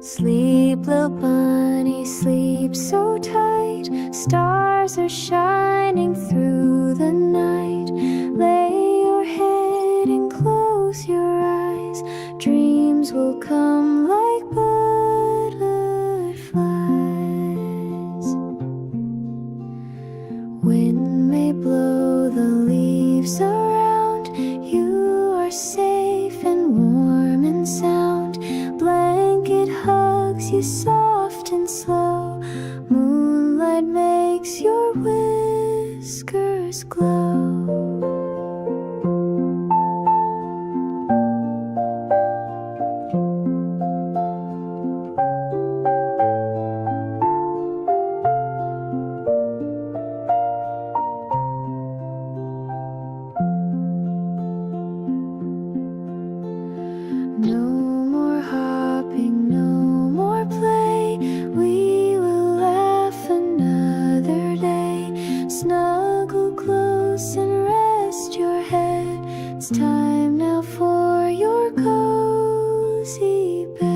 Sleep, little bunny, sleep so tight. Stars are shining through the night. Lay your head and close your eyes. Dreams will come like butterflies. Wind may blow the leaves around. You are safe and warm and sound. Blanket hugs you soft and slow. Moonlight makes your whiskers glow. No more hopping, no more play. We will laugh another day. Snuggle close and rest your head. It's time now for your cozy bed.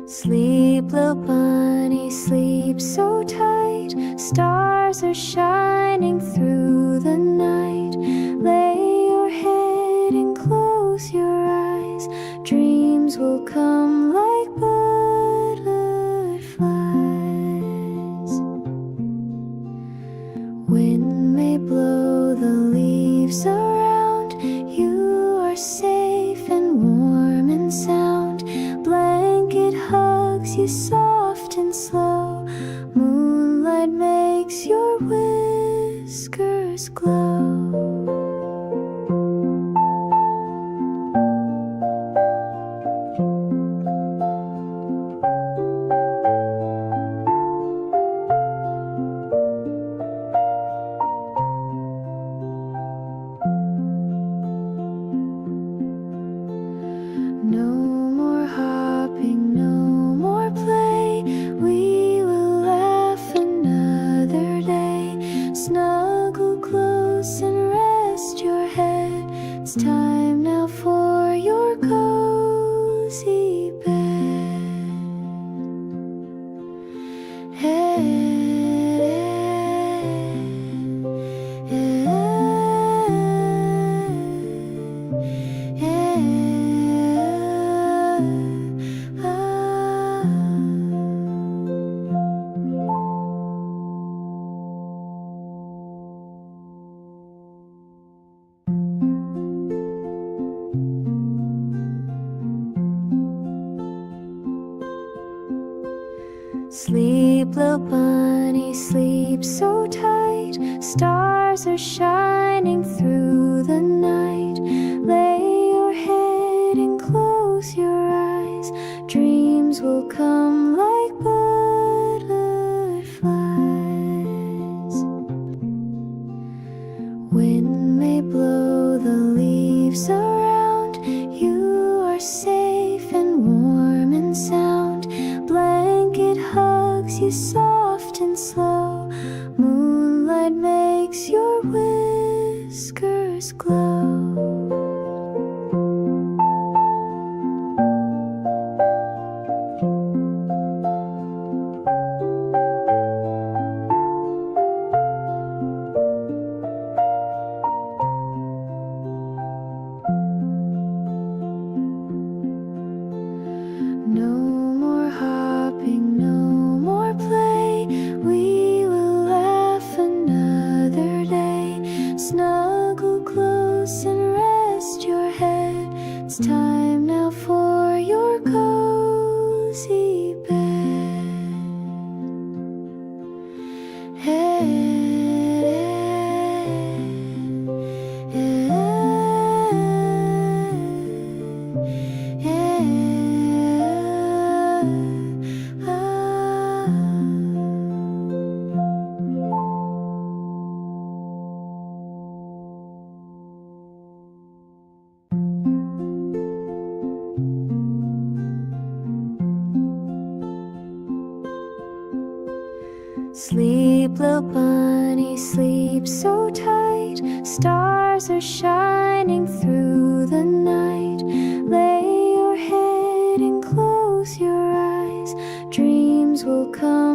Sleep, little bunny, sleep so tight. Stars are shining through the night. Lay your head and close your eyes. Dreams will come like butterflies. Wind may blow the leaves around. You are safe and warm and sound. Blanket hugs you soft and slow. Moonlight makes your whiskers glow. No more hopping, no more play. We will laugh another day. Snuggle close and rest your head. It's time now for your cozy bed. Sleep, little bunny, sleep so tight. Stars are shining through the night. Lay your head and close your eyes. Dreams will come like butterflies. Wind may blow the leaves around. You are safe and warm and sound. Blanket hugs you soft and slow. Moonlight makes your whiskers glow. No more hopping, no more play. We will laugh another day. Snuggle close and Sleep, little bunny, sleep so tight. Stars are shining through the night. Lay your head and close your eyes. Dreams will come